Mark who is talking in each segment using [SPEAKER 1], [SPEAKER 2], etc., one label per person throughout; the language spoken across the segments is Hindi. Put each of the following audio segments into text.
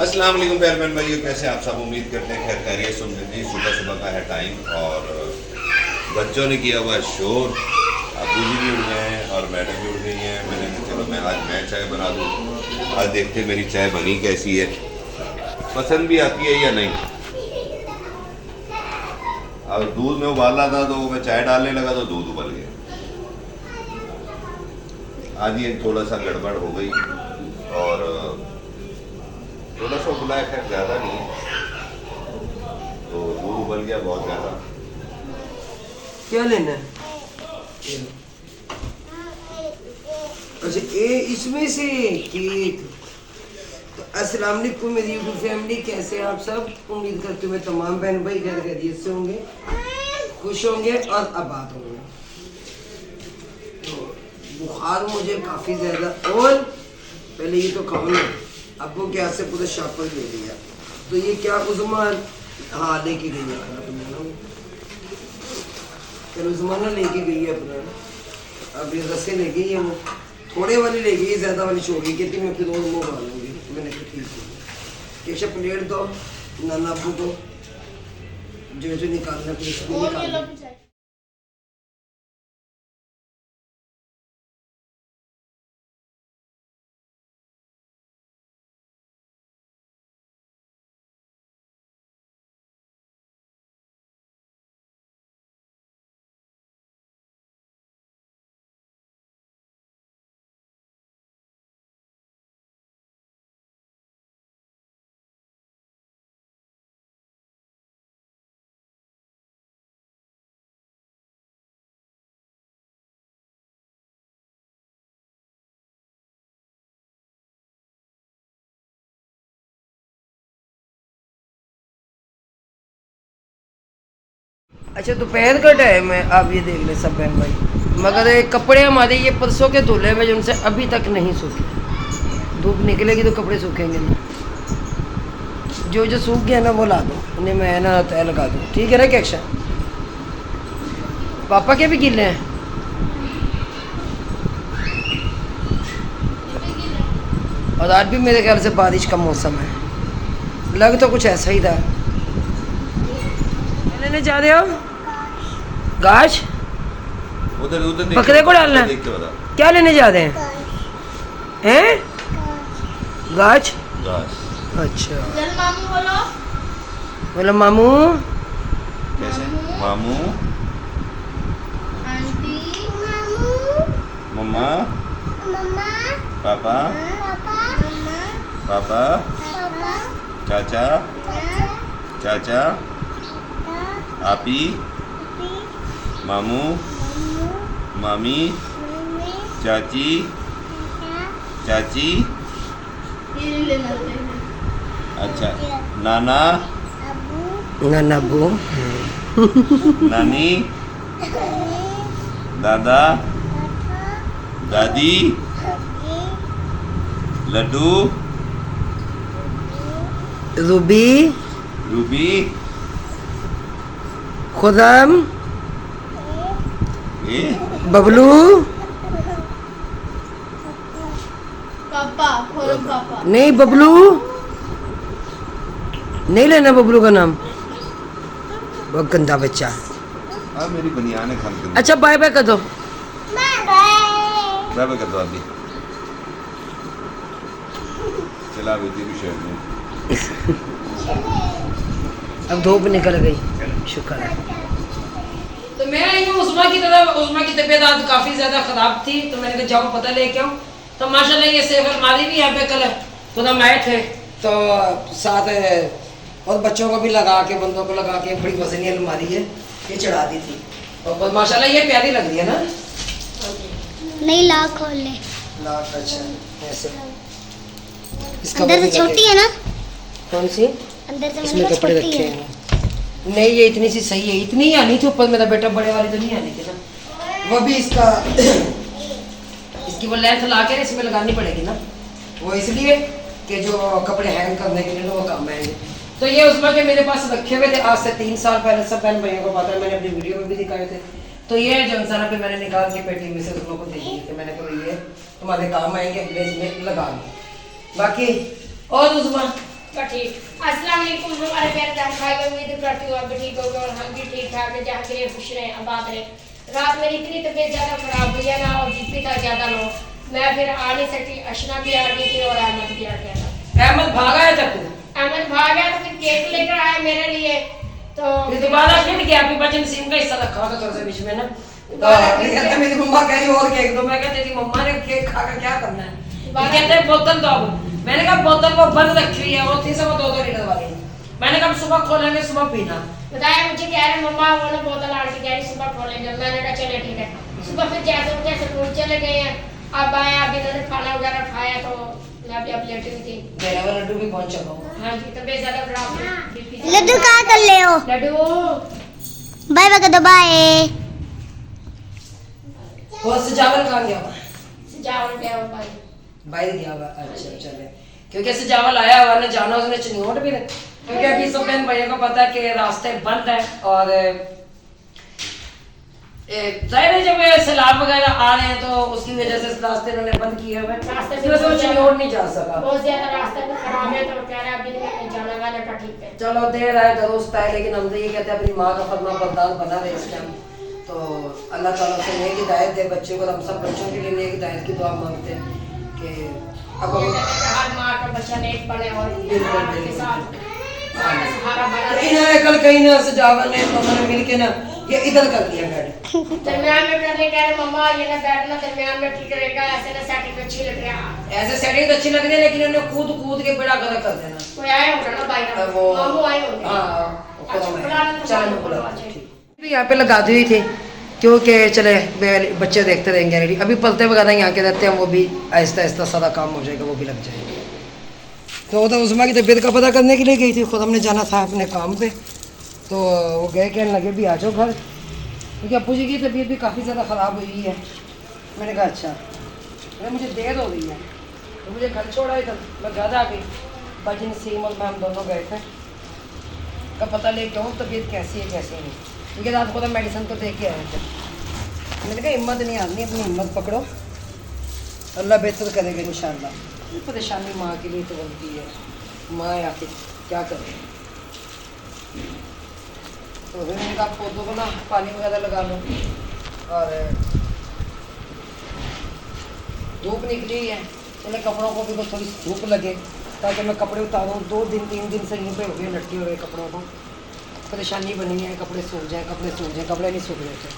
[SPEAKER 1] अस्सलाम वालेकुम प्यारे बहन भाइयों, कैसे आप सब? उम्मीद करते हैं खैर खैरियत से होंगे। सुबह सुबह का है टाइम और बच्चों ने किया हुआ है शोर। अबू जी भी उठ गए हैं और मैडम भी उठ गई हैं। मैंने कहा चलो मैं चाय बना दूँ। आज देखते मेरी चाय बनी कैसी है, पसंद भी आती है या नहीं। अब दूध में उबाला था तो मैं चाय डालने लगा तो दूध उबल गया। आज ये थोड़ा सा गड़बड़ हो गई और थोड़ा सा उबला है, खैर ज़्यादा नहीं है, तो दूध उबल गया बहुत ज़्यादा।
[SPEAKER 2] क्या लेना है? अच्छा ये इसमें से केक। तो अस्सलाम वालेकुम मेरी यूट्यूब फैमिली, कैसे हैं आप सब? उम्मीद करते हुए तमाम बहन भाई घर खैरियत से होंगे, खुश होंगे और आबाद होंगे। तो बुखार मुझे काफ़ी ज़्यादा, और पहले ये तो खाओ ना, अब्बू के हाथ से पूरा शापर ले लिया। तो ये क्या उज़मा हाँ लेके गई है फिर उज़माना लेके गई है अपना। अब ये रस्से ले गई है, वो थोड़े वाली ले गई, ज़्यादा वाली छोड़ गई। कहती मैं फिर और मुँह खा लूँगी। मैंने कहा ठीक है, एक प्लेट दो नाना अब्बू को, जो निकालना फिर इसको निकालना। अच्छा दोपहर का टाइम है, आप ये देख लें सब बहन भाई, मगर ये कपड़े हमारे ये परसों के धुले हुए जो उनसे अभी तक नहीं सूखे। धूप निकलेगी तो कपड़े सूखेंगे नहीं। जो सूख गया ना वो ला दो, उन्हें मैं ना तय लगा दूँ, ठीक है ना? क्या अच्छा पापा के भी गिले हैं। और आज भी मेरे ख्याल से बारिश का मौसम है, लग तो कुछ ऐसा ही था। लेने जा रहे हो गाछ?
[SPEAKER 1] उधर उधर
[SPEAKER 2] बकरे को डालना है? क्या लेने जा रहे हैं? हैं गाछ? अच्छा
[SPEAKER 3] मामू बोलो।
[SPEAKER 2] बोलो मामू।
[SPEAKER 1] कैसे? मामू,
[SPEAKER 3] आंटी,
[SPEAKER 1] मम्मा, पापा, पापा, चाचा, चाचा, आपी, मामू, मामी, चाची, चाची,
[SPEAKER 3] ये लेना है।
[SPEAKER 1] अच्छा, नाना,
[SPEAKER 2] नाना अब्बू,
[SPEAKER 1] नानी, दादा, दादी, लड्डू,
[SPEAKER 2] रूबी,
[SPEAKER 1] रूबी,
[SPEAKER 2] खुदम,
[SPEAKER 1] ये
[SPEAKER 2] बबलू,
[SPEAKER 3] पापा, खोलो पापा।
[SPEAKER 2] नहीं बबलू नहीं लेना, बबलू का नाम, बहुत गंदा बच्चा।
[SPEAKER 1] अब मेरी बनियान खल कर
[SPEAKER 2] अच्छा बाय बाय कर दो,
[SPEAKER 1] बाय बाय कर दो। अभी चला बेटी भी शहर में।
[SPEAKER 2] अब धूप निकल गई, शुक्र है। तो मैं आई हूँ उस्मा की तरफ। उस्मा की तबीयत आज काफ़ी ज़्यादा ख़राब थी, तो मैंने कहा जाओ पता लेके आओ। तो माशाल्लाह ये सेफ अलमारी भी यहाँ पे कल तो हम आए थे, तो साथ और बच्चों को भी लगा के, बंदों को लगा के, बड़ी वजनी अलमारी है, ये चढ़ा दी थी। और माशाल्लाह ये प्यारी लग रही है ना?
[SPEAKER 4] नहीं ला खोल ले।
[SPEAKER 2] लाख अच्छा ऐसे
[SPEAKER 4] अंदर से छोटी है ना?
[SPEAKER 2] कौन सी?
[SPEAKER 4] अंदर से
[SPEAKER 2] इसमें
[SPEAKER 4] मतलब
[SPEAKER 2] कपड़े
[SPEAKER 4] छोटी
[SPEAKER 2] रखे
[SPEAKER 4] है।
[SPEAKER 2] हैं। नहीं ये इतनी सी सही है, इतनी ही आनी थी ऊपर। मेरा बेटा बड़े वाली तो नहीं आनी थी ना, वो भी इसका इसकी वो लेंथ ला के इसमें लगानी पड़ेगी ना, वो इसलिए कि जो कपड़े हैंग करने के लिए वो काम आएंगे। तो ये उसमें के मेरे पास रखे हुए थे आज से 3 साल पहले, सब बहन भाइयों को पता है, मैंने अपनी वीडियो में भी दिखाए थे। तो ये जनसाना पे मैंने निकाल के पेटी में से तुम लोग को दे दिए थे। मैंने कहा ये तुम्हारे काम आएंगे, अगले इसमें लगा लो। बाकी और उस्मा
[SPEAKER 5] बस ठीक। अस्सलाम वालेकुम हमारे प्यारे बहन भाई, उम्मीद करती हूँ आप भी ठीक होगे और हम भी ठीक ठाक है, जहाँ के लिए खुश रहें, आबाद रहें। रात मेरी इतनी तबीयत ज़्यादा खराब हुई है ना, और बीपी था ज़्यादा लो, मैं फिर आ नहीं सकती। अशना भी आ गई थी और अहमद भी आ गया था।
[SPEAKER 2] अहमद भागा है तक
[SPEAKER 5] अहमद भाग गया तो फिर केक लेकर आया मेरे लिए, तो
[SPEAKER 2] फिर दोबारा फिर गया अभी बचन सिंह का हिस्सा रखा था थोड़ा सा बीच में ना, तो कहते मेरी मम्मा कह रही और केक दो। मैं कहती तेरी मम्मा ने केक खाकर क्या करना है, कहते हैं बोतल दो। अब मैंने कहा बोतल वो बंद रखी हुई है, वो 302 लीटर वाली। मैंने कहा सुबह खोलेंगे सुबह पीना।
[SPEAKER 5] बताया मुझे कह रहे मम्मा वो ना बोतल आंटी कह रही सुबह खोलेंगे। मैंने कहा चले ठीक है। सुबह फिर जैसे उठे स्कूल चले गए हैं, अब आए, अब इन्होंने खाना वगैरह खाया तो मैं भी अब लेटी हुई थी।
[SPEAKER 2] मेरा वाला लड्डू भी पहुंच चुका हूँ।
[SPEAKER 5] हाँ जी, तबीयत ज्यादा खराब है।
[SPEAKER 4] लड्डू कहाँ कर ले हो?
[SPEAKER 5] लड्डू
[SPEAKER 4] बाय बाय कर दो, बाय।
[SPEAKER 2] वो सजावल कहाँ गया हुआ?
[SPEAKER 5] सजावल गया हुआ भाई।
[SPEAKER 2] बाहर गया हुआ। अच्छा चले, क्योंकि सजावल आया हुआ ना, जाना उसने चिन्होट भी, क्योंकि अभी सब बहन भाइयों को पता है कि रास्ते बंद है और जाहिर है जब सैलाब वगैरह आ रहे हैं तो उसकी वजह से रास्ते उन्होंने बंद किए हुए हैं,
[SPEAKER 5] रास्ते
[SPEAKER 2] इसकी वजह से वो चिन्होट नहीं जा सका।
[SPEAKER 5] बहुत ज्यादा रास्ता भी खराब है, तो कह रहा है अभी नहीं जाना वाला का ठीक है।
[SPEAKER 2] चलो देर आए दुरुस्त आए, लेकिन हम तो ये कहते हैं अपनी माँ का फरमा बरदार बना रहे इस टाइम। तो अल्लाह ताला से नेक हिदायत दे बच्चे को, हम सब बच्चों के लिए नेक हिदायत की दुआ मांगते हैं कि अब
[SPEAKER 5] हर माँ का बच्चा नेक बने और के साथ सहारा बना रहे।
[SPEAKER 2] इन्होंने कल कहीं ना सजावल ने उन्होंने मिल के ना ये इधर कर दिया बेड,
[SPEAKER 5] दरमियान में करने कह रहे मम्मा ये ना बैठना दरमियान में ठीक रहेगा, ऐसे ना सेटिंग अच्छी लग रहा है।
[SPEAKER 2] ऐसे सेटिंग तो अच्छी लग रही है, लेकिन इन्होंने कूद कूद के बेड़ा गलत कर देना।
[SPEAKER 5] कोई आए होगा ना भाई का,
[SPEAKER 2] वो
[SPEAKER 5] मामू आए होंगे।
[SPEAKER 2] हाँ
[SPEAKER 5] अच्छा, बुलाना तो
[SPEAKER 2] चलो मैं
[SPEAKER 5] मामू
[SPEAKER 2] बुला
[SPEAKER 5] को ठीक।
[SPEAKER 2] भी यहाँ पे लगा दी हुई थी, क्योंकि चले बच्चे देखते रहेंगे रेडी। अभी पलते वगैरह यहाँ के रहते हैं, वो भी आहिस्ता आहिस्ता सारा काम हो जाएगा, वो भी लग जाएगा। तो उधर उस्मा की तबीयत का पता करने के लिए गई थी, खुद हमने जाना था अपने काम पे, तो वो गए कहने लगे भी आ जाओ घर, क्योंकि अप्पू जी की तबीयत भी काफ़ी ज़्यादा ख़राब हुई है। मैंने कहा अच्छा, मैंने मुझे देर हो रही है, तो मुझे घर छोड़ा इधर, मैं घर आ गई। बाजी नसीम और मैं हम दोनों गए थे, का पता ले क्यों तबीयत कैसी है कैसी नहीं, क्योंकि रात को तो मेडिसिन तो दे के आए थे। मैंने कहा हिम्मत नहीं आनी, अपनी हिम्मत पकड़ो, अल्लाह बेहतर करेगा इंशाल्लाह। ये परेशानी माँ के लिए तो बनती है, माँ आके क्या करे। तो फिर मैंने कहा पौधों को ना पानी वगैरह लगा लो, और धूप निकली है, चले कपड़ों को भी तो थोड़ी धूप लगे ताकि मैं कपड़े उतारूँ। 2 दिन 3 दिन से यहीं पे हो गए लटके हुए कपड़ों को, परेशानी बनी है, कपड़े सूख जाए, कपड़े नहीं सूख रहे थे,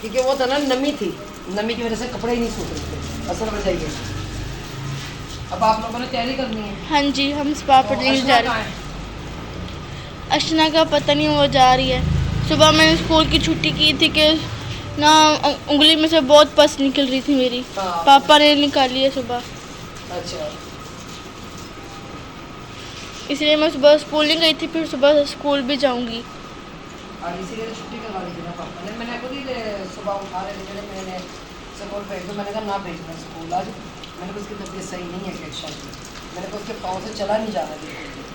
[SPEAKER 2] क्योंकि वो था ना नमी थी, नमी की वजह से कपड़े ही नहीं सूख रहे थे, असल वजह ये। अब आप लोगों ने तैयारी करनी है।
[SPEAKER 3] हाँ जी, हम स्पा पर जा रहे हैं। अशना का पता नहीं वो जा रही है। सुबह मैंने स्कूल की छुट्टी की थी कि ना उंगली में से बहुत पस निकल रही थी मेरी,
[SPEAKER 2] हाँ।
[SPEAKER 3] पापा ने निकाली है सुबह,
[SPEAKER 2] अच्छा,
[SPEAKER 3] इसलिए मैं सुबह स्कूल नहीं गई थी, फिर सुबह स्कूल भी जाऊंगी।
[SPEAKER 2] और इसीलिए तो छुट्टी करवा दी थी ना पापा ने। मैंने खुद ही सुबह उठा रहे थे, मैंने स्कूल भेज दो, मैंने कहा ना भेजना स्कूल आज, मैंने कहा उसकी तबीयत सही नहीं है कैक्शन की, मैंने कहा उसके पाँव से चला नहीं जा रहा बिल्कुल।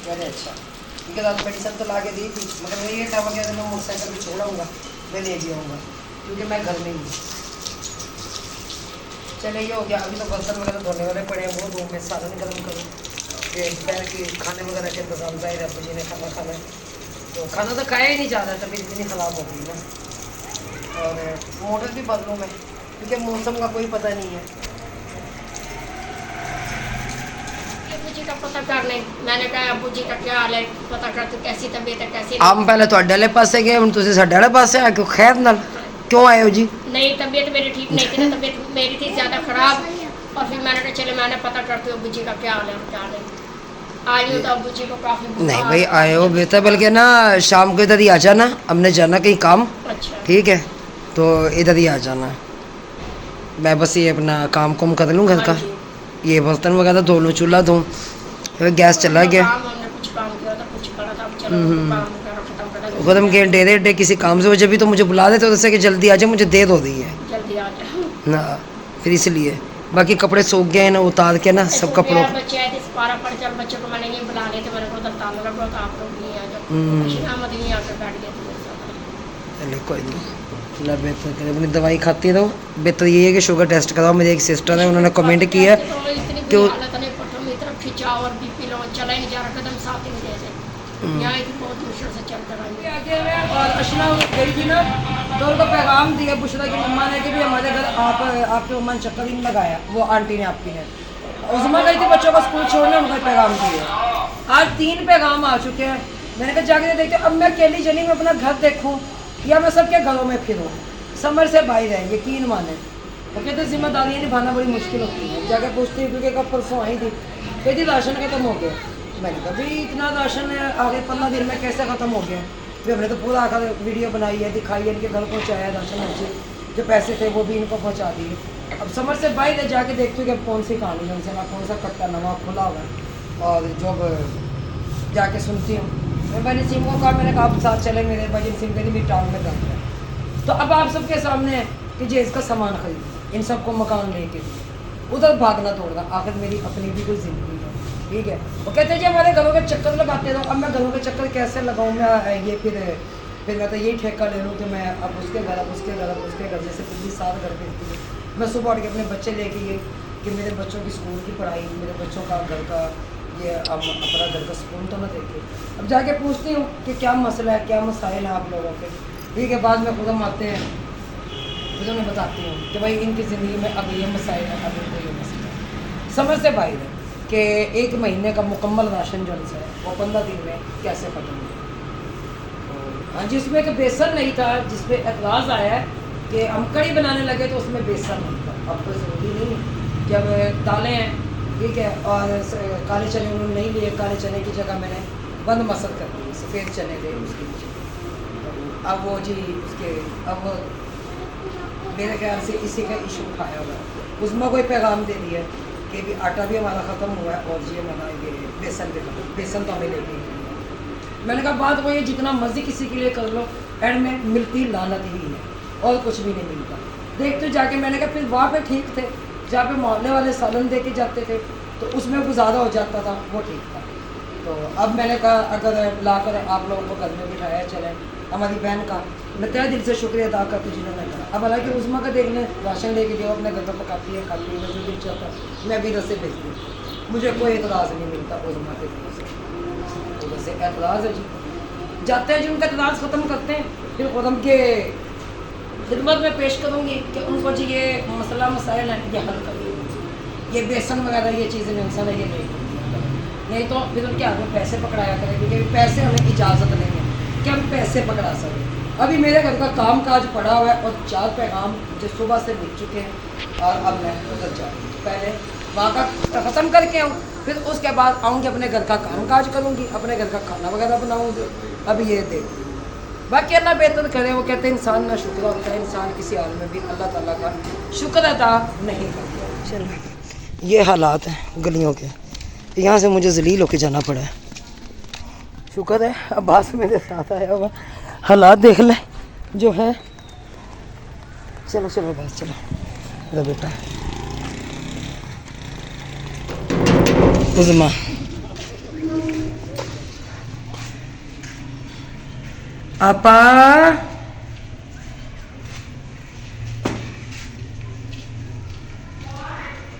[SPEAKER 2] कह रहे अच्छा, क्योंकि रात मेडिसिन तो ला के दी थी, मगर मैं ये था वगैरह मैं मोटरसाइकिल पर छोड़ाऊँगा, मैं ले भी आऊँगा, क्योंकि मैं घर में ही हूँ। चले ये हो गया, अभी तो बर्तन वगैरह धोने वाले पड़े हैं, वो धो मैं सालन गर्म करूँ, दोपहर की खाने वगैरह के इंतजाम जाहिर है, जी ने खाना खाना है, तो खाना तो खाया ही नहीं जा रहा, तबीयत इतनी ख़राब हो गई ना। और मोटर भी बदलूँ मैं, क्योंकि मौसम का कोई पता नहीं है।
[SPEAKER 5] अब्बू जी का पता कर ले, मैंने कहा अब्बू जी का क्या हाल है, पता कर तू कैसी तबीयत है कैसी
[SPEAKER 2] आप पहले ਤੁਹਾਡੇ ਵਾਲੇ ਪਾਸੇ ਗਏ, ਹੁਣ ਤੁਸੀਂ ਸਾਡੇ ਵਾਲੇ ਪਾਸੇ ਆ, ਕਿਉਂ ਖੈਰ ਨਾਲ क्यों आए हो जी?
[SPEAKER 5] नहीं, तबीयत मेरी ठीक नहीं थी ना, तबीयत मेरी थी ज़्यादा ख़राब, और फिर मैंने कहा चले मैंने पता करती हूँ अब्बू जी का क्या हाल है क्या नहीं। आई हूँ तो अब्बू जी को काफ़ी
[SPEAKER 2] नहीं भाई आए हो बेहतर, बल्कि ना शाम को इधर ही आ जाना, हमने जाना कहीं काम,
[SPEAKER 5] अच्छा
[SPEAKER 2] ठीक है, तो इधर ही आ जाना। मैं बस ये अपना काम कुम कर लूँ घर का, ये बर्तन वगैरह धो लूँ, चूल्हा धोऊँ, फिर गैस चला गया,
[SPEAKER 5] हमने कुछ काम किया था, कुछ करा था, अब चलो काम वगैरह खत्म करेंगे।
[SPEAKER 2] खुद हम गए डेरे डे किसी काम से, वो जब भी तो मुझे बुला देते जैसे कि जल्दी आ जाए, मुझे देर हो रही है
[SPEAKER 5] जल्दी आ जाओ
[SPEAKER 2] ना, फिर इसलिए बाकी कपड़े सूख गए हैं ना, उतार के ना सब कपड़ों को।
[SPEAKER 5] बच्चे आए थे पारा पड़, चल बच्चों को मैंने ये बुला रहे थे, मेरे को उधर ताला लगा था, आप लोग नहीं आ जाओ, अशना मत नहीं आकर बैठ गए थे मेरे साथ।
[SPEAKER 2] चलो कोई नहीं, अल्लाह बेहतर करे, अपनी दवाई खाती रहो। बेहतर ये है कि शुगर टेस्ट कराओ, मेरी एक सिस्टर है उन्होंने कमेंट किया
[SPEAKER 5] तो इतनी
[SPEAKER 2] क्यों
[SPEAKER 5] बुरी हालत नहीं, पट्टों में इतना खिंचाव और बीपी लो चला ही नहीं जा रहा, कदम साथ ही नहीं दे रहे। यहाँ इतनी बहुत मुश्किल से चलते रहे।
[SPEAKER 2] आगे में और अशना गई थी ना, तो उनको पैगाम दिया बुशरा की मम्मा ने कि भी हमारे घर आपके मम्मा ने चक्कर ही नहीं लगाया, वो आंटी ने आपकी ने। उस्मा गई थी बच्चों को स्कूल छोड़ने, उनको पैगाम दिए। आज 3 पैगाम आ चुके हैं। मैंने कहा जाके देखते अब मैं अकेली चली, मैं अपना घर देखूँ या मैं सबके घरों में फिरूँ। समर से बाहर है, यकीन माने। वो कहते जिम्मेदारियाँ निभाना बड़ी मुश्किल होती है। जाके पूछती है क्योंकि कब परसों आई थी, कहती राशन खत्म हो गया। मैंने कहा भाई इतना राशन आगे 15 दिन में कैसे ख़त्म हो गया? फिर हमने तो पूरा आकर वीडियो बनाई है, दिखाई है, इनके घर पहुँचाया राशन अच्छे, जो पैसे थे वो भी इनको पहुँचा दिए। अब समर से बाहर जाके देखती हूँ कि अब कौन सी कहानी है उनसे, ना कौन सा कट्टा नवा खुला हुआ है। और जब जाके सुनती हूँ मैं सिम को कहा, मैंने कहा आप साथ चले मेरे भाई सिम करी मेरी टाउन में दर्द है। तो अब आप सबके सामने है कि जे इसका सामान खरीद, इन सबको मकान लेके दिए, उधर भागना तोड़ना, आखिर मेरी अपनी भी कोई ज़िंदगी है, ठीक है। वो कहते हैं जी हमारे घरों के चक्कर लगाते रहो। अब मैं घरों के चक्कर कैसे लगाऊँ? मैं ये फिर मैं तो यही ठेका ले लूँ कि मैं अब उसके घर, अब उसके घर, अब उसके घर, जैसे पिछली साल घर भेजती है। मैं सुबह उठ के अपने बच्चे लेके गई कि मेरे बच्चों की स्कूल की पढ़ाई, मेरे बच्चों का घर का ये, अब अपना घर का सुकून तो ना देखे। अब जाके पूछती हूँ कि क्या मसला है, क्या मसाइल हैं आप लोगों के, ठीक है। बाद में खुद हम आते हैं, फिर उन्हें बताती हूँ कि भाई इनकी ज़िंदगी में अब ये मसाइल है, अब इनको ये मसला है। समझ से बाहर है कि 1 महीने का मुकम्मल राशन जो है वो 15 दिन में कैसे ख़त्म हो। हाँ, जिसमें कि बेसन नहीं था, जिसमें एतराज़ आया है कि हम कड़ी बनाने लगे तो उसमें बेसन नहीं था। अब तो ज़रूरी नहीं है, जब दालें हैं, ठीक है, और काले चने उन्होंने नहीं लिए, काले चने की जगह मैंने बंद मसल कर दी, सफ़ेद चने थे उसके नीचे। अब वो जी उसके अब मेरे ख्याल से इसी का इशू उठाया हुआ है। उसमें कोई पैगाम दे दिया कि भी आटा भी हमारा ख़त्म हुआ है और ये हमारा ये बेसन भी खत्म, बेसन तो हमें लेके ही नहीं है। मैंने कहा बात वो ये जितना मर्जी किसी के लिए कर लो, एंड में मिलती लानत ही है और कुछ भी नहीं मिलता। देख तो जाके मैंने कहा फिर वहाँ पे ठीक थे, जहाँ पे मोहल्ले वाले सालन दे के जाते थे तो उसमें गुजारा हो जाता था, वो ठीक था। तो अब मैंने कहा अगर लाकर आप लोगों को घर में बिठाया चलें, हमारी बहन का मैं तहे दिल से शुक्रिया अदा करती जिन्होंने कहा। अब हालांकि उस्मा का देख लें, राशन लेके जो अपने घर पर पकाती है, खाती है, जो भी चाहता मैं भी रस्से भेजती हूँ, मुझे कोई एतराज़ नहीं मिलता उस्मा के तरफ से। तो वैसे एतराज़ है जी, जाते हैं जी उनका एतराज़ ख़त्म करते हैं, फिर खुदम के खिदमत में पेश करूँगी कि उनको जी ये मसला मसाइल हैं, ये हल करिए, ये बेसन वगैरह ये चीज़ें इंसान है ये नहीं तो फिर उनके हाथ में पैसे पकड़ाया करें, क्योंकि पैसे हमें इजाज़त नहीं है कि हम पैसे पकड़ा सकें। अभी मेरे घर का काम काज पड़ा हुआ है और 4 पैगाम जो सुबह से मिल चुके हैं और अब मैं उधर जा रही हूँ। पहले वहाँ का ख़त्म करके आऊँ, फिर उसके बाद आऊँगी अपने घर का काम काज करूँगी, अपने घर का खाना वगैरह बनाऊँगी। अब ये देख बाकी अल्लाह बेहतर करे। वो कहते हैं इंसान ना शुक्र होता है, इंसान किसी हाल में भी अल्लाह ताला का शुक्र अदा नहीं करता। चलो ये हालात हैं गलियों के, यहाँ से मुझे जलील होके जाना पड़ा है। शुक्र है अब्बास मेरे साथ आया हुआ, हालात देख ले जो है। चलो चलो बस चलो बेटा। उज़मा आपा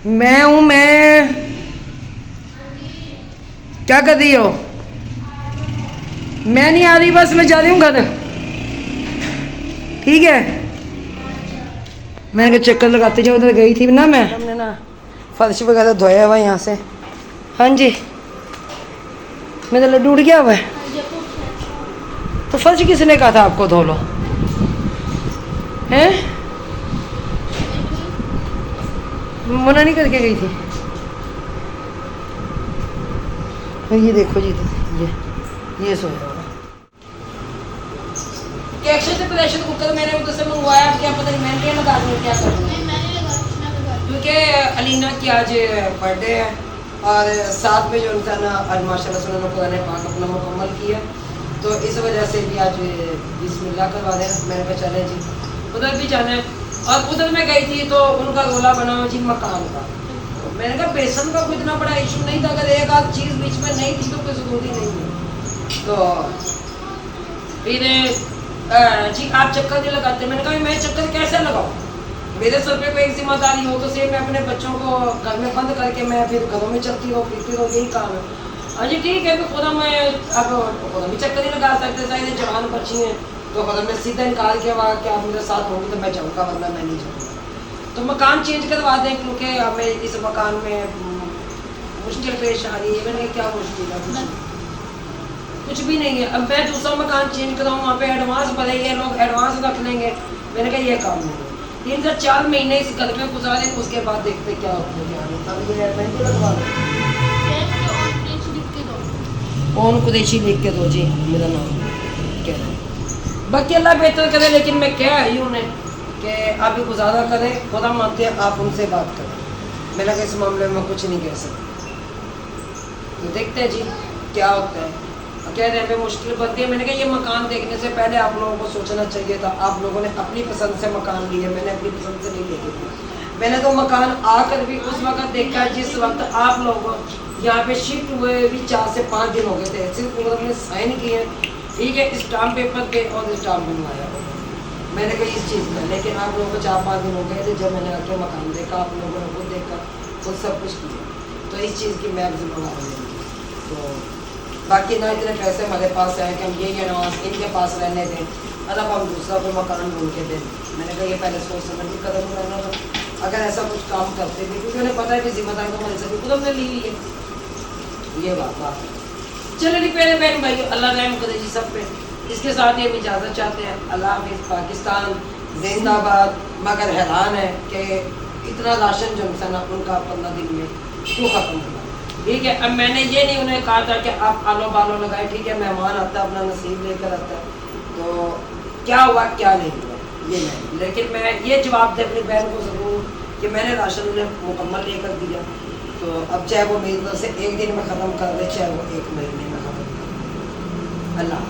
[SPEAKER 2] मैं हूँ, मैं क्या कर रही हो? मैं नहीं आ रही, बस मैं जा रही हूँ घर, ठीक है। मैंने कहा चक्कर लगाते जाओ, उधर गई थी ना मैं, हमने ना फर्श वगैरह धोया हुआ यहाँ से। हाँ जी मेरा लड्डू उड़ गया हुआ है, तो फर्श किसने कहा था आपको धो लो? हैं मना नहीं करके गई थी। ये देखो जी ये सोया हुआ कैसे से प्रेशर कुकर मैंने उधर से मंगवाया, क्या पता नहीं महंगे लगा दूँ क्या करूँ, क्योंकि अलीना की आज बर्थडे है और साथ में जो इंसान आज माशाल्लाह से उन्होंने कुरान पाक अपना मुकम्मल किया, तो इस वजह से भी आज बिस्मिल्लाह करवा रहे हैं। मैंने कहा चले जी उधर भी जाना है, और उधर मैं गई थी तो उनका रोला बना जी मकान का। तो मैंने कहा बेसन का कोई इतना बड़ा इशू नहीं था, अगर एक आध चीज़ बीच में नहीं थी तो कोई ज़रूरी नहीं है। तो फिर जी आप चक्कर नहीं लगाते, मैंने कहा मैं चक्कर कैसे लगाऊँ, मेरे सर पे कोई एक जिम्मेदारी हो तो से मैं अपने बच्चों को घर में बंद करके मैं फिर घरों में चलती रहूँ फिरती रहूँ, यही काम है। हाँ जी ठीक है, तो खुदा मैं अब खुदा भी चक्कर नहीं लगा सकते, शायद जवान बच्ची हैं तो खुदा ने सीधा इनकार किया हुआ कि आप मेरे साथ होंगे तो मैं जाऊँगा, वरना मैं नहीं जाऊँगा। तो मकान चेंज करवा दें, क्योंकि हमें इस मकान में मुश्किल पेश आ रही है। मैंने कहा क्या मुश्किल है, कुछ भी नहीं है। अब मैं दूसरा मकान चेंज कराऊँ, वहाँ पे एडवांस भले ये लोग एडवांस रख लेंगे, मैंने कहा ये काम नहीं है। 3 से 4 महीने इस घर में गुजारे, उसके बाद देखते क्या होता है। तब ये महंगी लगवा कौन कुदैशी लिख के दो जी, मेरा नाम कह रहा है। बाकी अल्लाह बेहतर करे, लेकिन मैं क्या आई उन्हें कि आप भी गुजारा करें, खुदा मानते हैं आप उनसे बात करें। मैंने कहा इस मामले में कुछ नहीं कह सकता, तो देखते हैं जी क्या होता है। कह रहे हैं मुश्किल बनती है। मैंने कहा ये मकान देखने से पहले आप लोगों को सोचना चाहिए था। आप लोगों ने अपनी पसंद से मकान लिया, मैंने अपनी पसंद से नहीं लेके। मैंने तो मकान आकर भी उस वक्त देखा जिस वक्त आप लोग यहाँ पे शिफ्ट हुए भी 4 से 5 दिन हो गए थे, सिर्फ उन्होंने साइन किए, ठीक है, स्टाम्प पेपर पे और स्टाम्प बनवाया। मैंने कहा इस चीज़ का, लेकिन आप लोगों को 4-5 दिन हो गए थे जब मैंने आके मकान देखा, आप लोगों ने खुद देखा, खुद सब कुछ किया। तो इस चीज़ की मैं जिम्मेदार लेंगी। तो बाकी ना इतने पैसे हमारे पास हैं कि हम ये एडवांस इनके पास रहने दें, मतलब हम दूसरा कोई मकान ढूंढ के दें। मैंने कहा ये पहले सोच समझ के कदम उठाना था, अगर ऐसा कुछ काम करते थे, क्योंकि उन्हें पता है कि जिम्मेदारी तो हमारे सभी खुद हमने ली हुई है। ये बात है। चलो जी पहले बहन भाई, अल्लाह रहम करे जी सब पे। इसके साथ ही हम इजाज़त चाहते हैं। अल्लाह हाफिज़, पाकिस्तान जिंदाबाद। मगर हैरान है कि इतना राशन जो है ना उनका 15 दिन में क्यों ख़त्म हुआ, ठीक है। अब मैंने ये नहीं उन्हें कहा था कि आप आलो बालो लगाए, ठीक है, मेहमान आता है अपना नसीब लेकर आता है, तो क्या हुआ क्या नहीं हुआ ये नहीं, लेकिन मैं ये जवाब दे अपनी बहन को ज़रूर कि मैंने राशन उन्हें मुकम्मल लेकर दिया। तो अब चाहे वो मेरी तरफ से 1 दिन में ख़त्म कर दे, चाहे वो 1 महीने में ख़त्म कर दे। अल्लाह